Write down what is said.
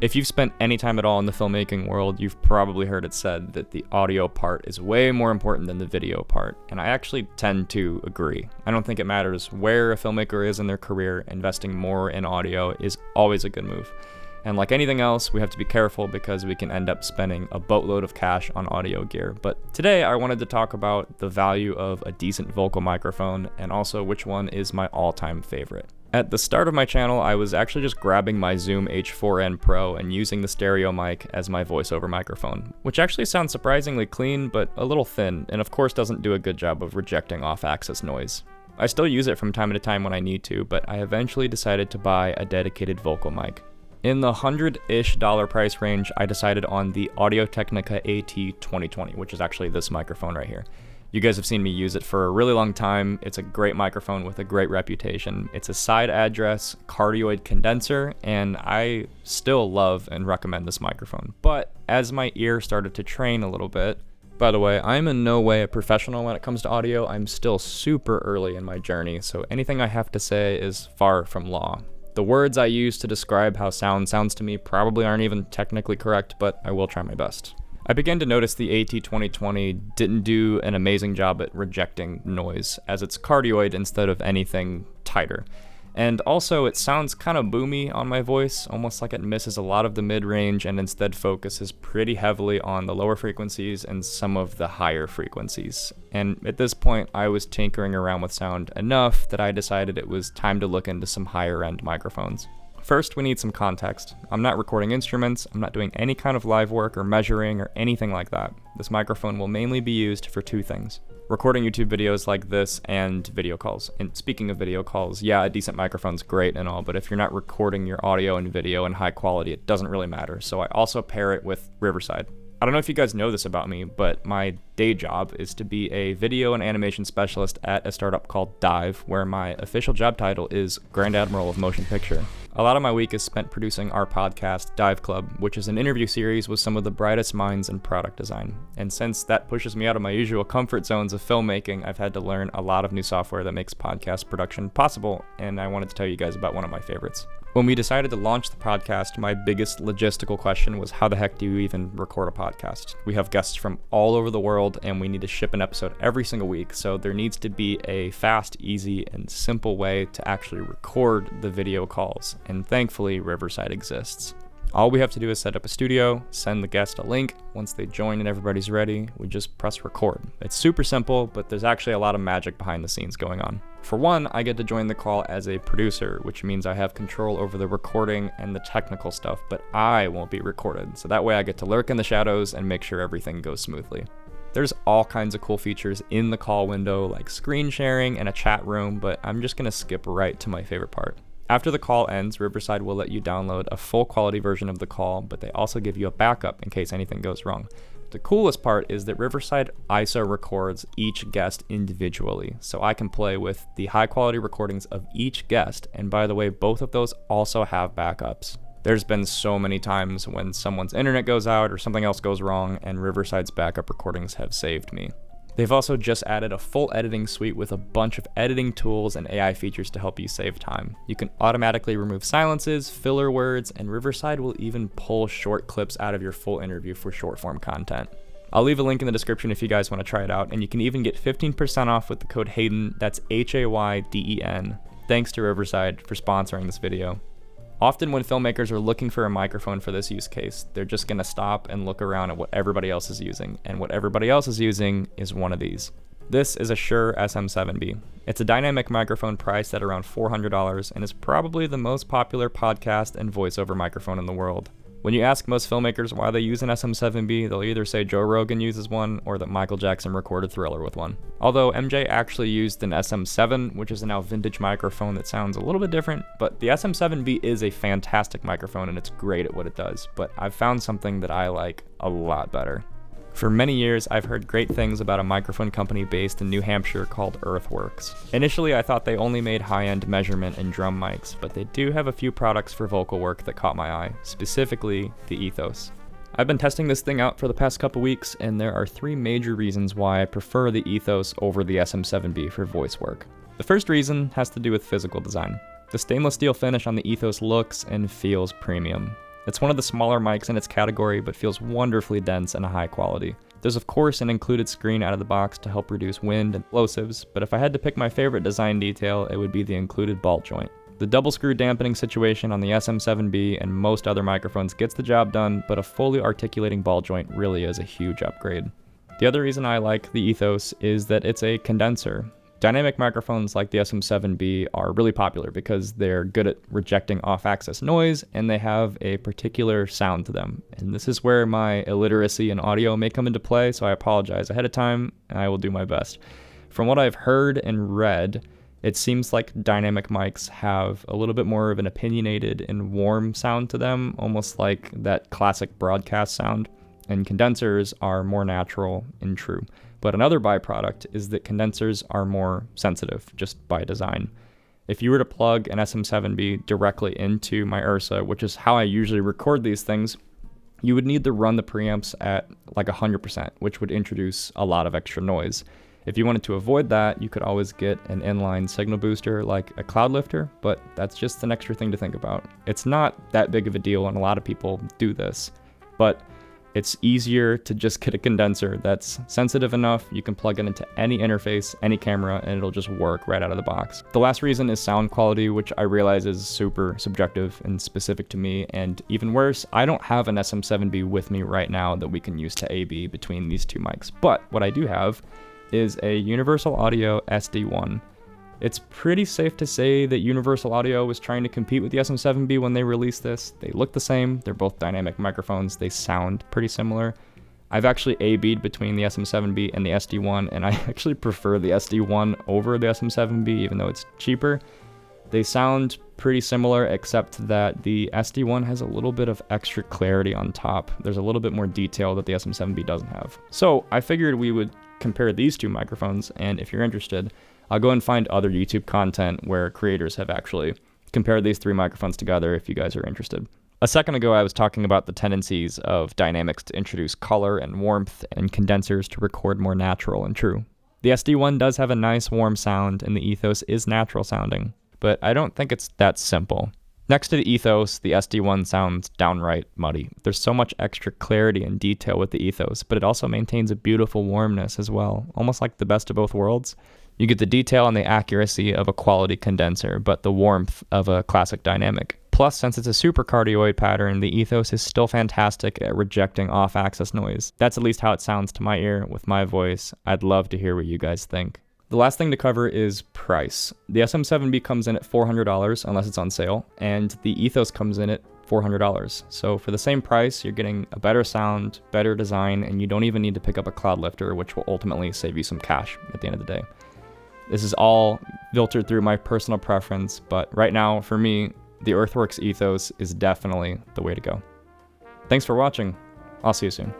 If you've spent any time at all in the filmmaking world, you've probably heard it said that the audio part is way more important than the video part, and I actually tend to agree. I don't think it matters where a filmmaker is in their career, investing more in audio is always a good move. And like anything else, we have to be careful because we can end up spending a boatload of cash on audio gear. But today I wanted to talk about the value of a decent vocal microphone and also which one is my all-time favorite. At the start of my channel, I was actually just grabbing my Zoom H4n Pro and using the stereo mic as my voiceover microphone, which actually sounds surprisingly clean but a little thin, and of course doesn't do a good job of rejecting off-axis noise. I still use it from time to time when I need to, but I eventually decided to buy a dedicated vocal mic. In the $100-ish price range, I decided on the Audio-Technica AT2020, which is actually this microphone right here. You guys have seen me use it for a really long time. It's a great microphone with a great reputation. It's a side address cardioid condenser, and I still love and recommend this microphone. But as my ear started to train a little bit, by the way, I'm in no way a professional when it comes to audio. I'm still super early in my journey, so anything I have to say is far from law. The words I use to describe how sound sounds to me probably aren't even technically correct, but I will try my best. I began to notice the AT2020 didn't do an amazing job at rejecting noise, as it's cardioid instead of anything tighter. And also, it sounds kind of boomy on my voice, almost like it misses a lot of the mid-range and instead focuses pretty heavily on the lower frequencies and some of the higher frequencies. And at this point, I was tinkering around with sound enough that I decided it was time to look into some higher-end microphones. First, we need some context. I'm not recording instruments, I'm not doing any kind of live work or measuring or anything like that. This microphone will mainly be used for two things: recording YouTube videos like this and video calls. And speaking of video calls, yeah, a decent microphone's great and all, but if you're not recording your audio and video in high quality, it doesn't really matter. So I also pair it with Riverside. I don't know if you guys know this about me, but my day job is to be a video and animation specialist at a startup called Dive, where my official job title is Grand Admiral of Motion Picture. A lot of my week is spent producing our podcast, Dive Club, which is an interview series with some of the brightest minds in product design. And since that pushes me out of my usual comfort zones of filmmaking, I've had to learn a lot of new software that makes podcast production possible, and I wanted to tell you guys about one of my favorites. When we decided to launch the podcast, my biggest logistical question was how the heck do you even record a podcast? We have guests from all over the world and we need to ship an episode every single week, so there needs to be a fast, easy, and simple way to actually record the video calls, and thankfully Riverside exists. All we have to do is set up a studio, send the guest a link. Once they join and everybody's ready, we just press record. It's super simple, but there's actually a lot of magic behind the scenes going on. For one, I get to join the call as a producer, which means I have control over the recording and the technical stuff, but I won't be recorded. So that way I get to lurk in the shadows and make sure everything goes smoothly. There's all kinds of cool features in the call window, like screen sharing and a chat room, but I'm just gonna skip right to my favorite part. After the call ends, Riverside will let you download a full quality version of the call, but they also give you a backup in case anything goes wrong. The coolest part is that Riverside ISO records each guest individually, so I can play with the high quality recordings of each guest, and by the way, both of those also have backups. There's been so many times when someone's internet goes out or something else goes wrong, and Riverside's backup recordings have saved me. They've also just added a full editing suite with a bunch of editing tools and AI features to help you save time. You can automatically remove silences, filler words, and Riverside will even pull short clips out of your full interview for short form content. I'll leave a link in the description if you guys want to try it out, and you can even get 15% off with the code Hayden, that's HAYDEN. Thanks to Riverside for sponsoring this video. Often when filmmakers are looking for a microphone for this use case, they're just going to stop and look around at what everybody else is using, and what everybody else is using is one of these. This is a Shure SM7B. It's a dynamic microphone priced at around $400 and is probably the most popular podcast and voiceover microphone in the world. When you ask most filmmakers why they use an SM7B, they'll either say Joe Rogan uses one or that Michael Jackson recorded Thriller with one. Although MJ actually used an SM7, which is a now vintage microphone that sounds a little bit different, but the SM7B is a fantastic microphone and it's great at what it does, but I've found something that I like a lot better. For many years, I've heard great things about a microphone company based in New Hampshire called Earthworks. Initially, I thought they only made high-end measurement and drum mics, but they do have a few products for vocal work that caught my eye, specifically the Ethos. I've been testing this thing out for the past couple weeks, and there are 3 major reasons why I prefer the Ethos over the SM7B for voice work. The first reason has to do with physical design. The stainless steel finish on the Ethos looks and feels premium. It's one of the smaller mics in its category, but feels wonderfully dense and high quality. There's of course an included screen out of the box to help reduce wind and plosives, but if I had to pick my favorite design detail, it would be the included ball joint. The double screw dampening situation on the SM7B and most other microphones gets the job done, but a fully articulating ball joint really is a huge upgrade. The other reason I like the Ethos is that it's a condenser. Dynamic microphones like the SM7B are really popular because they're good at rejecting off-axis noise and they have a particular sound to them. And this is where my illiteracy in audio may come into play, so I apologize ahead of time and I will do my best. From what I've heard and read, it seems like dynamic mics have a little bit more of an opinionated and warm sound to them, almost like that classic broadcast sound, and condensers are more natural and true. But another byproduct is that condensers are more sensitive, just by design. If you were to plug an SM7B directly into my Ursa, which is how I usually record these things, you would need to run the preamps at like 100%, which would introduce a lot of extra noise. If you wanted to avoid that, you could always get an inline signal booster like a Cloudlifter, but that's just an extra thing to think about. It's not that big of a deal, and a lot of people do this, but it's easier to just get a condenser that's sensitive enough. You can plug it into any interface, any camera, and it'll just work right out of the box. The last reason is sound quality, which I realize is super subjective and specific to me, and even worse, I don't have an SM7B with me right now that we can use to A/B between these two mics. But what I do have is a Universal Audio SD1. It's pretty safe to say that Universal Audio was trying to compete with the SM7B when they released this. They look the same, they're both dynamic microphones, they sound pretty similar. I've actually A/B'd between the SM7B and the SD1, and I actually prefer the SD1 over the SM7B, even though it's cheaper. They sound pretty similar, except that the SD1 has a little bit of extra clarity on top. There's a little bit more detail that the SM7B doesn't have. So I figured we would compare these two microphones, and if you're interested, I'll go and find other YouTube content where creators have actually compared these three microphones together if you guys are interested. A second ago, I was talking about the tendencies of dynamics to introduce color and warmth and condensers to record more natural and true. The SD1 does have a nice warm sound and the Ethos is natural sounding, but I don't think it's that simple. Next to the Ethos, the SD1 sounds downright muddy. There's so much extra clarity and detail with the Ethos, but it also maintains a beautiful warmness as well, almost like the best of both worlds. You get the detail and the accuracy of a quality condenser, but the warmth of a classic dynamic. Plus, since it's a supercardioid pattern, the Ethos is still fantastic at rejecting off-axis noise. That's at least how it sounds to my ear with my voice. I'd love to hear what you guys think. The last thing to cover is price. The SM7B comes in at $400 unless it's on sale, and the Ethos comes in at $400. So for the same price, you're getting a better sound, better design, and you don't even need to pick up a Cloudlifter, which will ultimately save you some cash at the end of the day. This is all filtered through my personal preference, but right now, for me, the Earthworks Ethos is definitely the way to go. Thanks for watching. I'll see you soon.